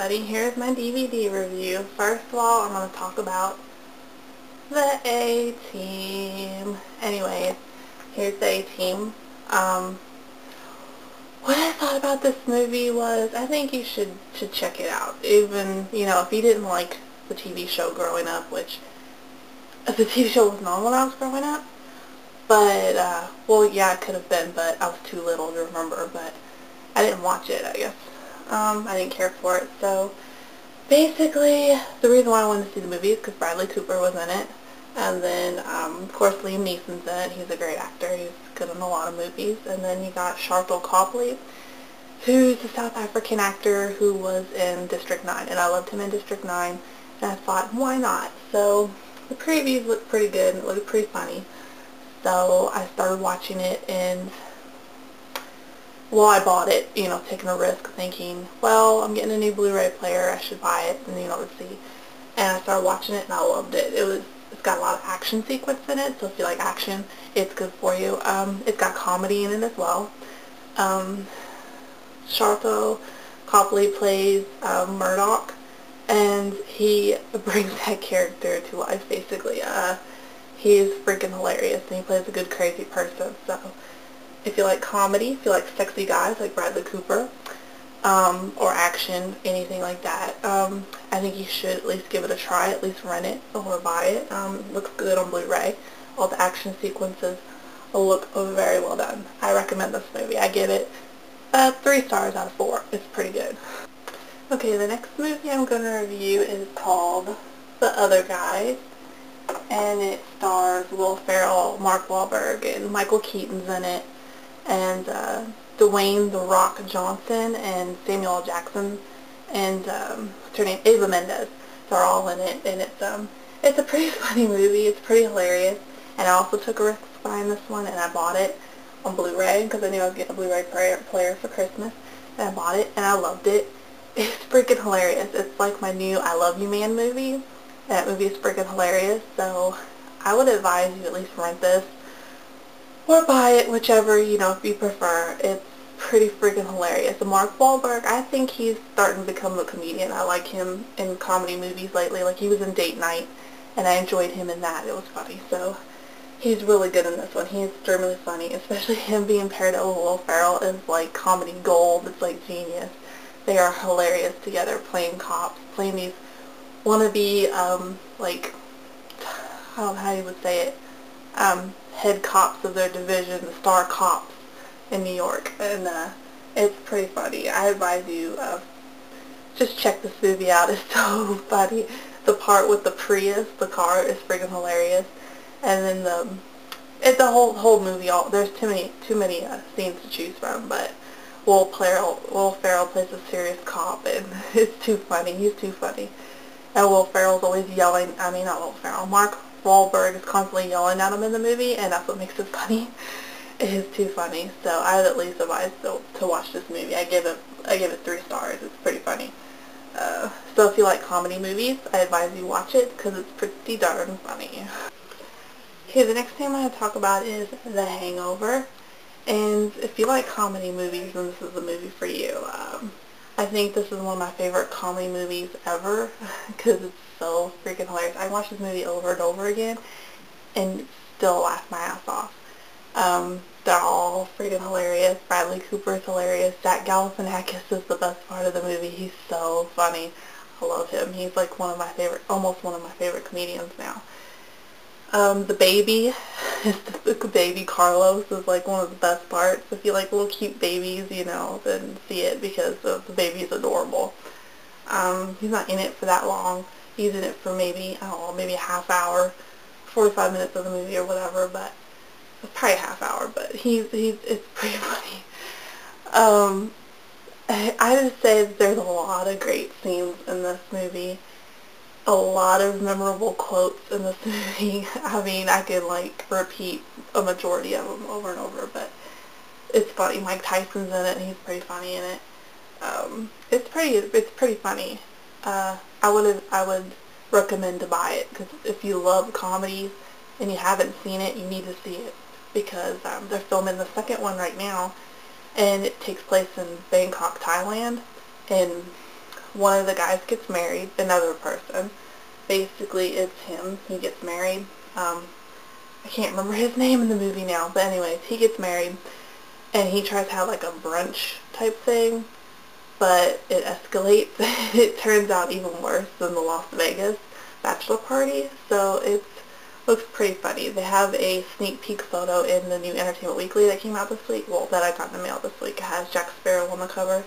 everybody, here's my DVD review. First of all, I'm going to talk about the A-Team. Anyways, here's the A-Team. What I thought about this movie was, I think you should check it out. Even, if you didn't like the TV show growing up, which the TV show was not when I was growing up, but, well, yeah, it could have been, but I was too little to remember, but I didn't watch it, I guess. I didn't care for it, so basically, the reason why I wanted to see the movie is because Bradley Cooper was in it, and then, of course, Liam Neeson's in it. He's a great actor. He's good in a lot of movies, and then you got Sharlto Copley, who's a South African actor who was in District 9, and I loved him in District 9, and I thought, why not? So, the previews looked pretty good, and it looked pretty funny, so I started watching it, and well, I bought it, taking a risk, thinking, well, I'm getting a new Blu-ray player, I should buy it, and, to see. And I started watching it, and I loved it. It's got a lot of action sequence in it, so if you like action, it's good for you. It's got comedy in it as well. Sharlto Copley plays Murdoch, and he brings that character to life, basically. He's freaking hilarious, and he plays a good crazy person, so if you like comedy, if you like sexy guys like Bradley Cooper, or action, anything like that, I think you should at least give it a try, at least rent it or buy it. Looks good on Blu-ray. All the action sequences look very well done. I recommend this movie. I give it 3 stars out of 4. It's pretty good. Okay, the next movie I'm going to review is called The Other Guys, and it stars Will Ferrell, Mark Wahlberg, and Michael Keaton's in it, and Dwayne The Rock Johnson and Samuel L. Jackson and what's her name, Eva Mendes. They're all in it, and it's a pretty funny movie. It's pretty hilarious, and I also took a risk buying this one, and I bought it on Blu-ray because I knew I was getting a Blu-ray player for Christmas, and I bought it, and I loved it. It's freaking hilarious. It's like my new I Love You Man movie, and that movie is freaking hilarious, so I would advise you at least rent this or buy it, whichever, if you prefer. It's pretty freaking hilarious. And Mark Wahlberg, I think he's starting to become a comedian. I like him in comedy movies lately. Like, he was in Date Night, and I enjoyed him in that. It was funny. So, he's really good in this one. He's extremely funny, especially him being paired up with Will Ferrell is like comedy gold. It's like genius. They are hilarious together, playing cops, playing these wannabe, like, I don't know how you would say it, head cops of their division, the star cops in New York, and it's pretty funny. I advise you, just check this movie out. It's so funny. The part with the Prius, the car, is freaking hilarious, and then the whole movie. There's too many scenes to choose from, but Will Ferrell plays a serious cop, and it's too funny. He's too funny, and Will Ferrell's always yelling. I mean, not Will Ferrell. Mark Wahlberg is constantly yelling at him in the movie, and that's what makes it funny. It is too funny, so I would at least advise to watch this movie. I give it 3 stars. It's pretty funny. So if you like comedy movies, I advise you watch it because it's pretty darn funny. Okay, the next thing I'm going to talk about is The Hangover, and if you like comedy movies, then this is the movie for you. I think this is one of my favorite comedy movies ever because it's so freaking hilarious. I watched this movie over and over again and still laugh my ass off. They're all freaking hilarious. Bradley Cooper is hilarious. Zach Galifianakis is the best part of the movie. He's so funny. I love him. He's like almost one of my favorite comedians now. The baby, the baby Carlos is like one of the best parts. If you like little cute babies, then see it because the baby is adorable. He's not in it for that long. He's in it for maybe, I don't know, maybe a half hour, 45 minutes of the movie or whatever, but it's probably a half hour, but it's pretty funny. I just say that there's a lot of great scenes in this movie. A lot of memorable quotes in this movie. I mean, I could like repeat a majority of them over and over, but it's funny. Mike Tyson's in it, and he's pretty funny in it. It's pretty funny. I would recommend to buy it because if you love comedies and you haven't seen it, you need to see it because they're filming the second one right now, and it takes place in Bangkok, Thailand, and one of the guys gets married, another person. Basically, it's him. He gets married. I can't remember his name in the movie now, but anyways, he gets married, and he tries to have like a brunch type thing, but it escalates. It turns out even worse than the Las Vegas bachelor party, so it looks pretty funny. They have a sneak peek photo in the new Entertainment Weekly that came out this week, well, that I got in the mail this week. It has Jack Sparrow on the cover,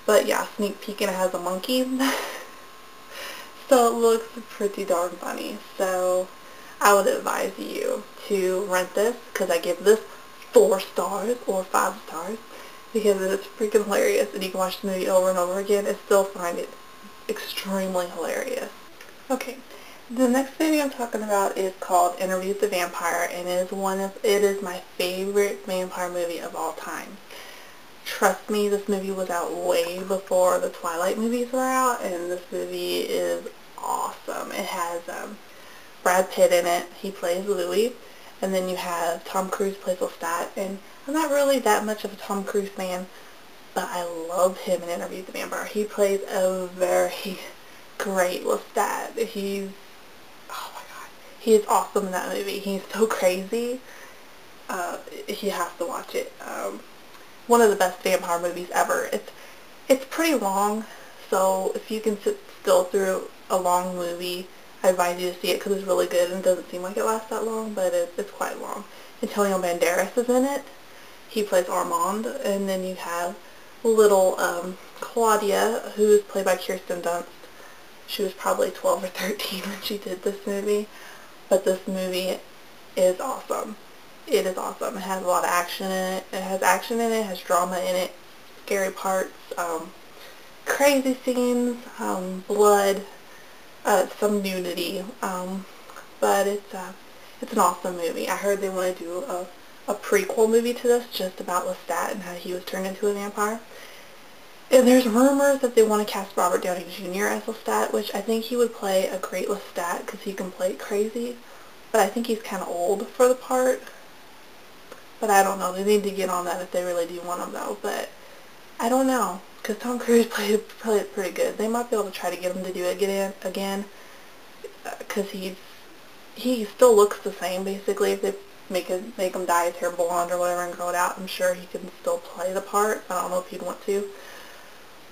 but yeah, sneak peek, and it has a monkey. So it looks pretty darn funny. So I would advise you to rent this, because I give this 4 stars or 5 stars, because it's freaking hilarious, and you can watch the movie over and over again and still find it extremely hilarious. Okay, the next movie I'm talking about is called Interview with the Vampire, and it is my favorite vampire movie of all time. Trust me, this movie was out way before the Twilight movies were out, and this movie is awesome. It has Brad Pitt in it. He plays Louis, and then you have Tom Cruise plays Lestat, and I'm not really that much of a Tom Cruise fan, but I love him in Interview with the Vampire. He plays a very great Lestat. Oh my god, he is awesome in that movie. He's so crazy. You have to watch it. One of the best vampire movies ever. It's pretty long, so if you can sit still through a long movie, I advise you to see it, because it's really good, and it doesn't seem like it lasts that long, but it's quite long. Antonio Banderas is in it. He plays Armand, and then you have little Claudia, who is played by Kirsten Dunst. She was probably 12 or 13 when she did this movie, but this movie is awesome. It is awesome. It has a lot of action in it. It has action in it. It has drama in it. Scary parts. Crazy scenes. Blood. Some nudity. But it's an awesome movie. I heard they want to do a prequel movie to this, just about Lestat and how he was turned into a vampire. And there's rumors that they want to cast Robert Downey Jr. as Lestat, which I think he would play a great Lestat, because he can play crazy. But I think he's kind of old for the part. But I don't know. They need to get on that if they really do want him, though. But I don't know, because Tom Cruise played it pretty good. They might be able to try to get him to do it again, because he still looks the same, basically. If they make him dye his hair blonde or whatever and grow it out, I'm sure he can still play the part. I don't know if he'd want to.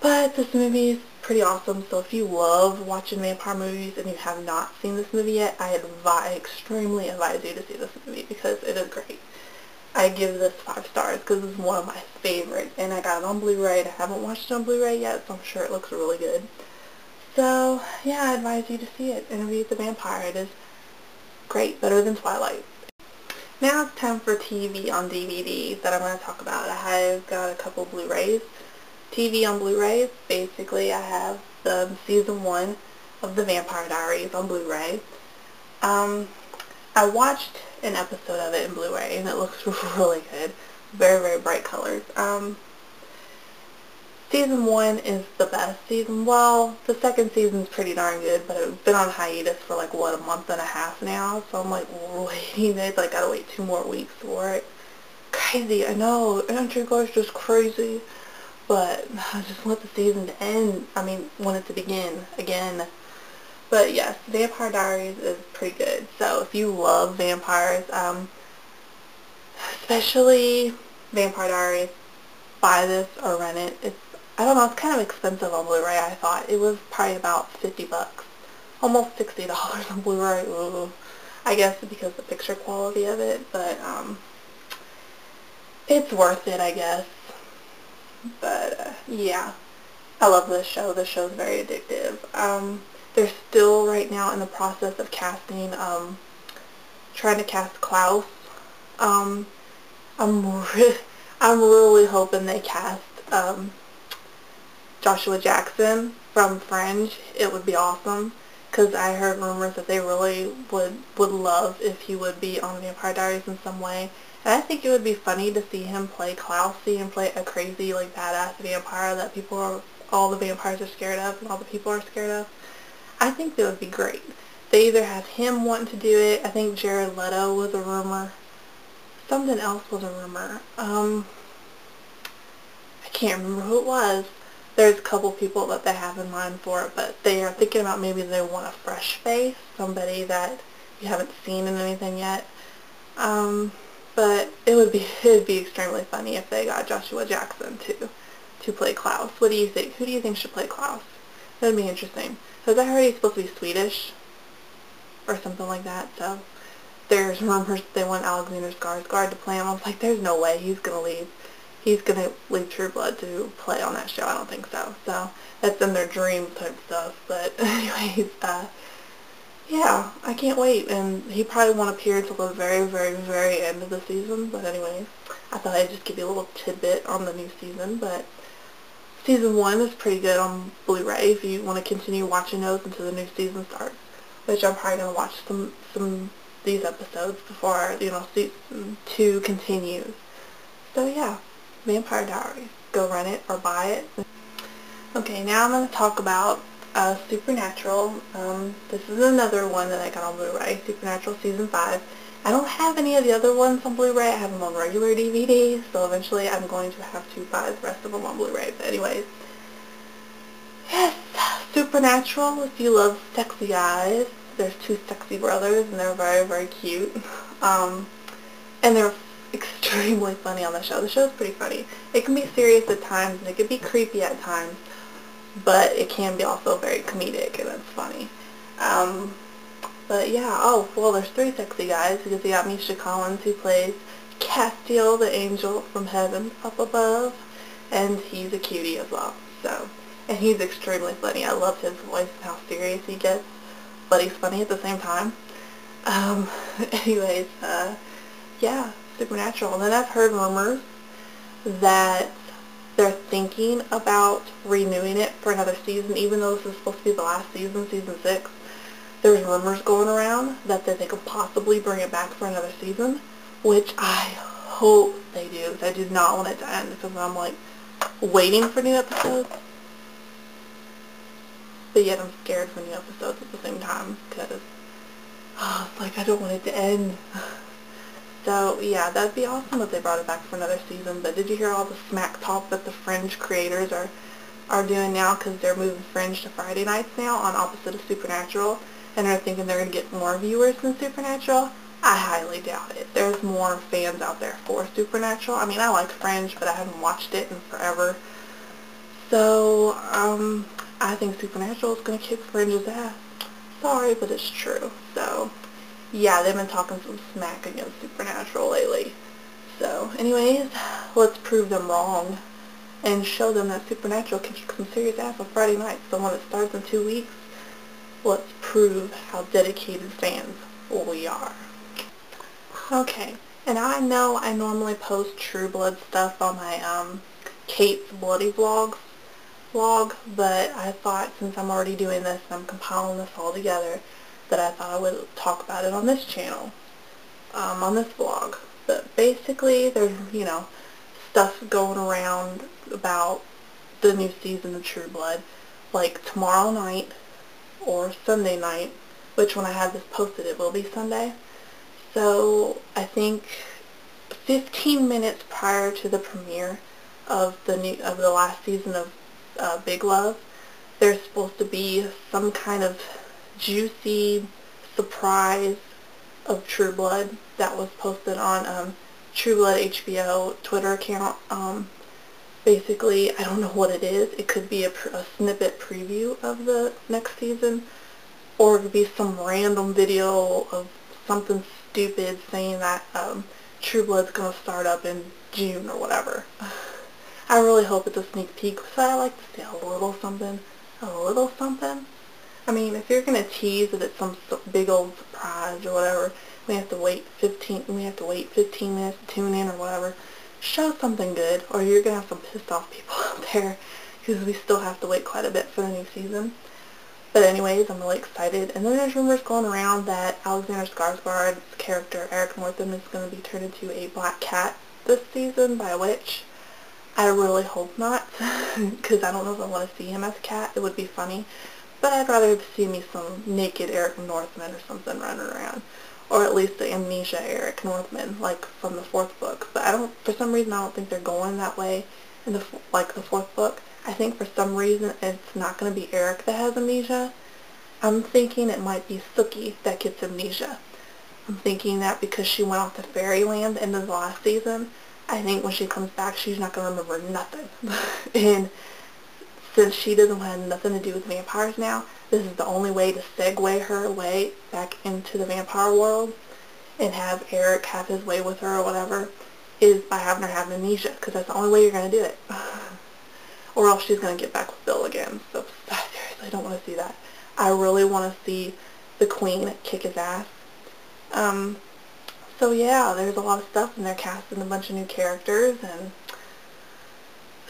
But this movie is pretty awesome, so if you love watching vampire movies and you have not seen this movie yet, I extremely advise you to see this movie, because it is great. I give this 5 stars because it's one of my favorites, and I got it on Blu-ray. I haven't watched it on Blu-ray yet, so I'm sure it looks really good. So, yeah, I advise you to see it. Interview with the Vampire. It is great, better than Twilight. Now it's time for TV on DVD that I'm going to talk about. I've got a couple Blu-rays. TV on Blu-rays, basically I have the season 1 of the Vampire Diaries on Blu-ray. I watched an episode of it in Blu-ray, and it looks really good. Very, very bright colors. Season 1 is the best season. Well, the second season's pretty darn good, but it's been on hiatus for like, what, a month and a half now? So I'm like waiting. I gotta wait 2 more weeks for it. Crazy, I know. Andrew Gar's just crazy. But I just want the season to end. I mean, want it to begin again. But yes, Vampire Diaries is pretty good. So if you love vampires, especially Vampire Diaries, buy this or rent it. I don't know, it's kind of expensive on Blu-ray, I thought. It was probably about 50 bucks. Almost $60 on Blu-ray. Ooh. I guess because of the picture quality of it, but it's worth it, I guess. But yeah, I love this show. This show's very addictive. They're still right now in the process of casting, trying to cast Klaus. I'm I'm really hoping they cast Joshua Jackson from Fringe. It would be awesome, because I heard rumors that they really would love if he would be on Vampire Diaries in some way. And I think it would be funny to see him play Klaus, see him play a crazy, like, badass vampire that all the vampires are scared of and all the people are scared of. I think that would be great. They either have him wanting to do it. I think Jared Leto was a rumor. Something else was a rumor. I can't remember who it was, There's a couple people that they have in mind for it, but they are thinking about maybe they want a fresh face, somebody that you haven't seen in anything yet. But it'd be extremely funny if they got Joshua Jackson to play Klaus. What do you think? Who do you think should play Klaus? That'd be interesting. Because I heard he's supposed to be Swedish or something like that. So there's rumors they want Alexander Skarsgård to play him. I was like, there's no way he's gonna leave. He's gonna leave True Blood to play on that show. I don't think so. So that's in their dream type stuff. But anyways, yeah, I can't wait. And he probably won't appear until the very, very, very end of the season. But anyways, I thought I'd just give you a little tidbit on the new season. But season 1 is pretty good on Blu-ray if you want to continue watching those until the new season starts. Which I'm probably gonna watch some these episodes before season 2 continues. So yeah, Vampire Diaries. Go rent it or buy it. Okay, now I'm going to talk about Supernatural. This is another one that I got on Blu-ray, Supernatural Season 5. I don't have any of the other ones on Blu-ray. I have them on regular DVD, so eventually I'm going to have to buy the rest of them on Blu-ray. But anyways, yes, Supernatural, if you love sexy guys. There's 2 sexy brothers, and they're very, very cute. And they're extremely funny on the show. The show's pretty funny. It can be serious at times, and it can be creepy at times, but it can be also very comedic, and it's funny. But yeah, oh, well, there's 3 sexy guys, because you got Misha Collins, who plays Castiel, the angel from heaven up above, and he's a cutie as well, so, and he's extremely funny. I love his voice and how serious he gets, but he's funny at the same time. Anyways, yeah, Supernatural. And then I've heard rumors that they're thinking about renewing it for another season, even though this is supposed to be the last season, season 6. There's rumors going around that they could possibly bring it back for another season, which I hope they do, because I do not want it to end, because I'm like waiting for new episodes, but yet I'm scared for new episodes at the same time, because it's like I don't want it to end. So yeah, that'd be awesome if they brought it back for another season. But did you hear all the smack talk that the Fringe creators are doing now, because they're moving Fringe to Friday nights now on opposite of Supernatural, and they're thinking they're going to get more viewers than Supernatural? I highly doubt it. There's more fans out there for Supernatural. I mean, I like Fringe, but I haven't watched it in forever. So, I think Supernatural is going to kick Fringe's ass. Sorry, but it's true. So, yeah, they've been talking some smack against Supernatural lately. So, anyways, let's prove them wrong and show them that Supernatural can kick some serious ass on Friday nights. So when it starts in 2 weeks, let's prove how dedicated fans we are. Okay, and I know I normally post True Blood stuff on my Kate's Bloody vlog, but I thought, since I'm already doing this and I'm compiling this all together, that I thought I would talk about it on this channel, on this vlog. But basically, there's, stuff going around about the new season of True Blood, like tomorrow night or Sunday night, which when I have this posted it will be Sunday. So I think 15 minutes prior to the premiere of the last season of Big Love, there's supposed to be some kind of juicy surprise of True Blood that was posted on True Blood HBO Twitter account. Basically, I don't know what it is. It could be a snippet preview of the next season, or it could be some random video of something stupid saying that True Blood's going to start up in June or whatever. I really hope it's a sneak peek, because I like to say a little something. A little something? I mean, if you're going to tease that it's some big old surprise or whatever, we have to wait 15 minutes to tune in or whatever. Show something good, or you're going to have some pissed off people out there, because we still have to wait quite a bit for the new season. But anyways, I'm really excited. And then there's rumors going around that Alexander Skarsgård's character, Eric Northam, is going to be turned into a black cat this season by a witch. I really hope not, because I don't know if I want to see him as a cat. It would be funny. But I'd rather see me some naked Eric Northman or something running around. Or at least the amnesia Eric Northman, like from the 4th book. But for some reason I don't think they're going that way in the 4th book. I think for some reason it's not going to be Eric that has amnesia. I'm thinking it might be Sookie that gets amnesia. I'm thinking that because she went off to Fairyland end of the last season, I think when she comes back she's not going to remember nothing. And since she doesn't have nothing to do with vampires now, this is the only way to segue her way back into the vampire world and have Eric have his way with her or whatever, is by having her have amnesia, because that's the only way you're going to do it. Or else she's going to get back with Bill again. So I seriously don't want to see that. I really want to see the Queen kick his ass. So yeah, there's a lot of stuff, and they're casting a bunch of new characters, and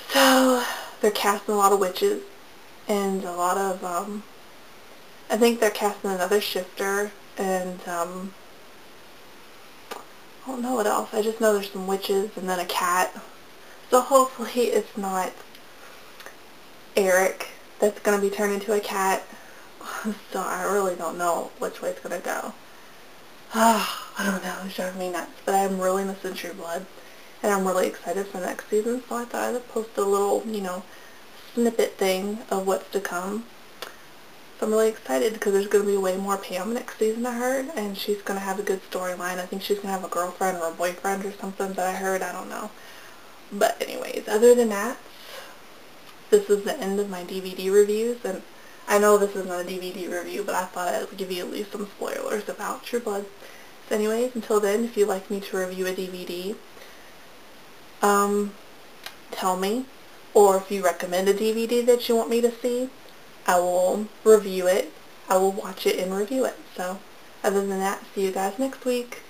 so they're casting a lot of witches, and a lot of, I think they're casting another shifter, and, I don't know what else. I just know there's some witches, and then a cat. So hopefully it's not Eric that's going to be turned into a cat. So I really don't know which way it's going to go. I don't know, it's driving me nuts. But I'm really missing True Blood, and I'm really excited for next season, so I thought I'd post a little, snippet thing of what's to come. So I'm really excited because there's going to be way more Pam next season, I heard, and she's going to have a good storyline. I think she's going to have a girlfriend or a boyfriend or something that I heard, I don't know. But anyways, other than that, this is the end of my DVD reviews, and I know this is not a DVD review, but I thought I'd give you at least some spoilers about True Blood. So anyways, until then, if you'd like me to review a DVD, tell me. Or if you recommend a DVD that you want me to see, I will review it. I will watch it and review it. So, other than that, see you guys next week.